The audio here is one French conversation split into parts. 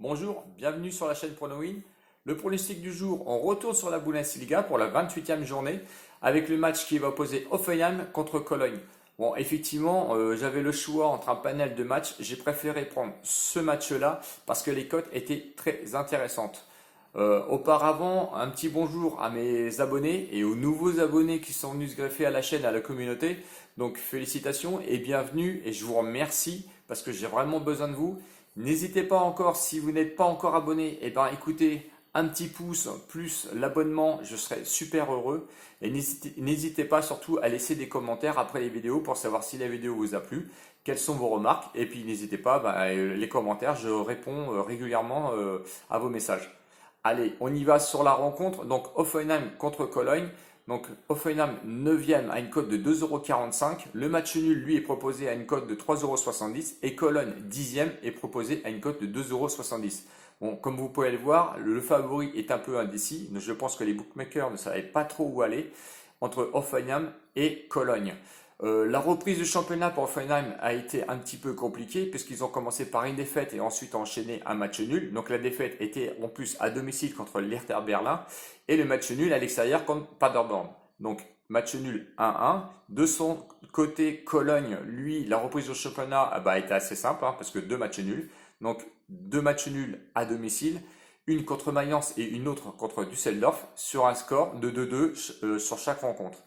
Bonjour, bienvenue sur la chaîne PronoWin. Le pronostic du jour, on retourne sur la Bundesliga pour la 28e journée avec le match qui va opposer Hoffenheim contre Cologne. Bon, effectivement, j'avais le choix entre un panel de matchs. J'ai préféré prendre ce match-là parce que les cotes étaient très intéressantes. Auparavant, un petit bonjour à mes abonnés et aux nouveaux abonnés qui sont venus se greffer à la chaîne, à la communauté. Donc félicitations et bienvenue et je vous remercie parce que j'ai vraiment besoin de vous. N'hésitez pas encore, si vous n'êtes pas encore abonné, eh ben écoutez, un petit pouce plus l'abonnement, je serai super heureux. Et n'hésitez pas surtout à laisser des commentaires après les vidéos pour savoir si la vidéo vous a plu, quelles sont vos remarques. Et puis n'hésitez pas, les commentaires, je réponds régulièrement à vos messages. Allez, on y va sur la rencontre. Donc Hoffenheim contre Cologne. Donc Hoffenheim 9e à une cote de 2,45 €. Le match nul, lui, est proposé à une cote de 3,70 € et Cologne 10e est proposé à une cote de 2,70 €. Bon, comme vous pouvez le voir, le favori est un peu indécis. Je pense que les bookmakers ne savaient pas trop où aller entre Hoffenheim et Cologne. La reprise du championnat pour Hoffenheim a été un petit peu compliquée puisqu'ils ont commencé par une défaite et ensuite enchaîné un match nul. Donc la défaite était en plus à domicile contre l'Hertha Berlin et le match nul à l'extérieur contre Paderborn. Donc match nul 1-1. De son côté, Cologne, lui, la reprise du championnat a été assez simple parce que deux matchs nuls. Donc deux matchs nuls à domicile, une contre Mayence et une autre contre Düsseldorf sur un score de 2-2 sur chaque rencontre.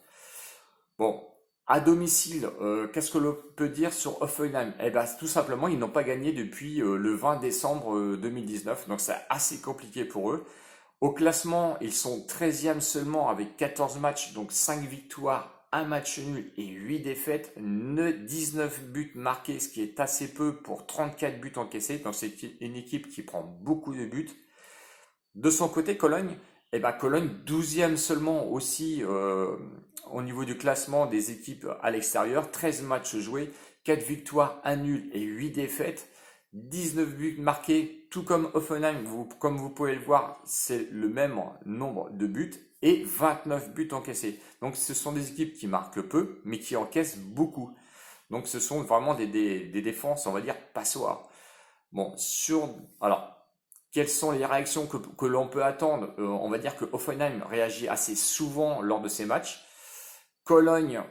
Bon, à domicile, qu'est-ce que l'on peut dire sur Hoffenheim? Eh ben, tout simplement, ils n'ont pas gagné depuis le 20 décembre 2019, donc c'est assez compliqué pour eux. Au classement, ils sont 13e seulement avec 14 matchs, donc 5 victoires, 1 match nul et 8 défaites, 19 buts marqués, ce qui est assez peu pour 34 buts encaissés. Donc c'est une équipe qui prend beaucoup de buts. De son côté, Cologne, eh ben Cologne 12e seulement aussi au niveau du classement des équipes à l'extérieur, 13 matchs joués, 4 victoires, 1 nul et 8 défaites, 19 buts marqués, tout comme Hoffenheim, comme vous pouvez le voir, c'est le même nombre de buts et 29 buts encaissés. Donc ce sont des équipes qui marquent peu, mais qui encaissent beaucoup. Donc ce sont vraiment des défenses, on va dire, passoires. Bon, alors, quelles sont les réactions que l'on peut attendre? On va dire que Hoffenheim réagit assez souvent lors de ces matchs. Cologne,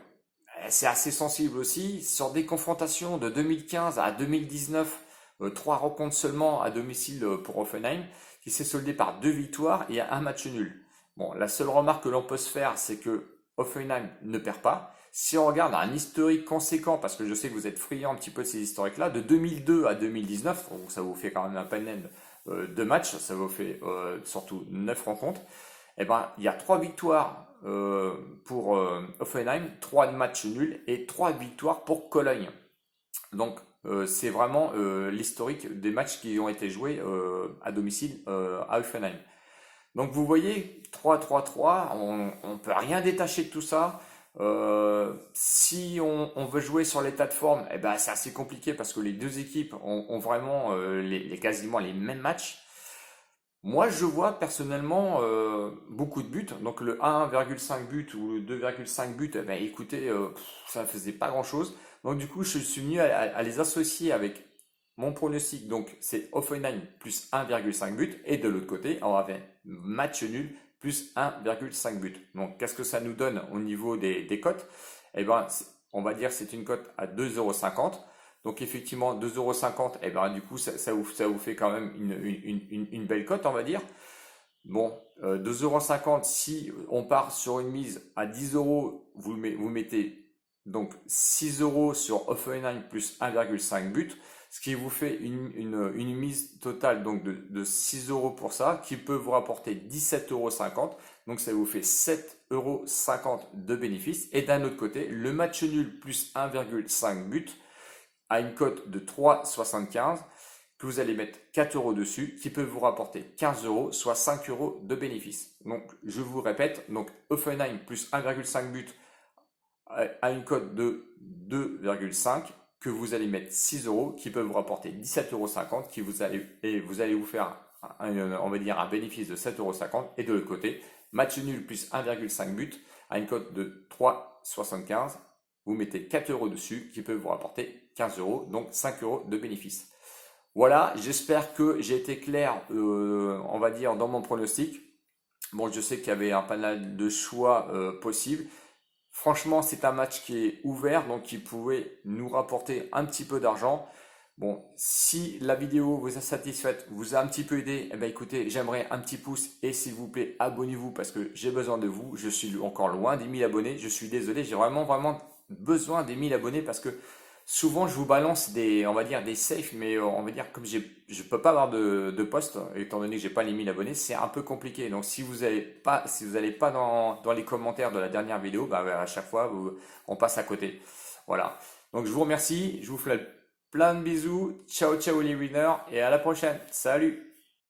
c'est assez sensible aussi. Sur des confrontations de 2015 à 2019, 3 rencontres seulement à domicile pour Hoffenheim, qui s'est soldé par 2 victoires et un match nul. Bon, la seule remarque que l'on peut se faire, c'est que Hoffenheim ne perd pas. Si on regarde un historique conséquent, parce que je sais que vous êtes friand un petit peu de ces historiques-là, de 2002 à 2019, donc ça vous fait quand même un panel de matchs, ça vous fait surtout 9 rencontres, eh ben, il y a 3 victoires pour Hoffenheim, 3 matchs nuls et 3 victoires pour Cologne. Donc c'est vraiment l'historique des matchs qui ont été joués à domicile à Hoffenheim. Donc vous voyez, 3-3-3, on ne peut rien détacher de tout ça. Si on veut jouer sur l'état de forme, eh ben, c'est assez compliqué parce que les deux équipes ont vraiment quasiment les mêmes matchs. Moi, je vois personnellement beaucoup de buts. Donc le 1,5 but ou le 2,5 but, eh ben, écoutez, ça ne faisait pas grand-chose. Donc du coup, je suis venu à les associer avec mon pronostic. Donc c'est Offenheim plus 1,5 but. Et de l'autre côté, on avait match nul plus 1,5 but. Donc qu'est-ce que ça nous donne au niveau des cotes? Eh ben, on va dire que c'est une cote à 2,50 €. Donc effectivement, 2,50 €, et ben du coup, ça vous fait quand même une belle cote, on va dire. Bon, 2,50 €, si on part sur une mise à 10 €, vous mettez donc 6 € sur Hoffenheim plus 1,5 but, ce qui vous fait une mise totale donc de 6 € pour ça, qui peut vous rapporter 17,50 €. Donc ça vous fait 7,50 € de bénéfice. Et d'un autre côté, le match nul plus 1,5 but à une cote de 3,75 que vous allez mettre 4 € dessus, qui peut vous rapporter 15 €, soit 5 € de bénéfice. Donc je vous répète, donc Hoffenheim plus 1,5 but à une cote de 2,5 que vous allez mettre 6 € qui peuvent vous rapporter 17,50 € et vous allez vous faire on va dire un bénéfice de 7,50 € et de l'autre côté match nul plus 1,5 but à une cote de 3,75, vous mettez 4 € dessus qui peut vous rapporter 15 €, donc 5 € de bénéfice. Voilà, j'espère que j'ai été clair, on va dire, dans mon pronostic. Bon, je sais qu'il y avait un panel de choix possibles. Franchement, c'est un match qui est ouvert, donc qui pouvait nous rapporter un petit peu d'argent. Bon, si la vidéo vous a satisfaite, vous a un petit peu aidé, eh ben écoutez, j'aimerais un petit pouce et s'il vous plaît, abonnez-vous parce que j'ai besoin de vous. Je suis encore loin des 1000 abonnés. Je suis désolé, j'ai vraiment besoin des 1000 abonnés parce que souvent je vous balance des, on va dire des safes, mais on va dire comme je peux pas avoir de post étant donné que j'ai pas les 1000 abonnés, c'est un peu compliqué. Donc si vous allez pas dans les commentaires de la dernière vidéo, bah, à chaque fois on passe à côté. Voilà. Donc je vous remercie, je vous fais plein de bisous. Ciao, ciao les winners et à la prochaine. Salut!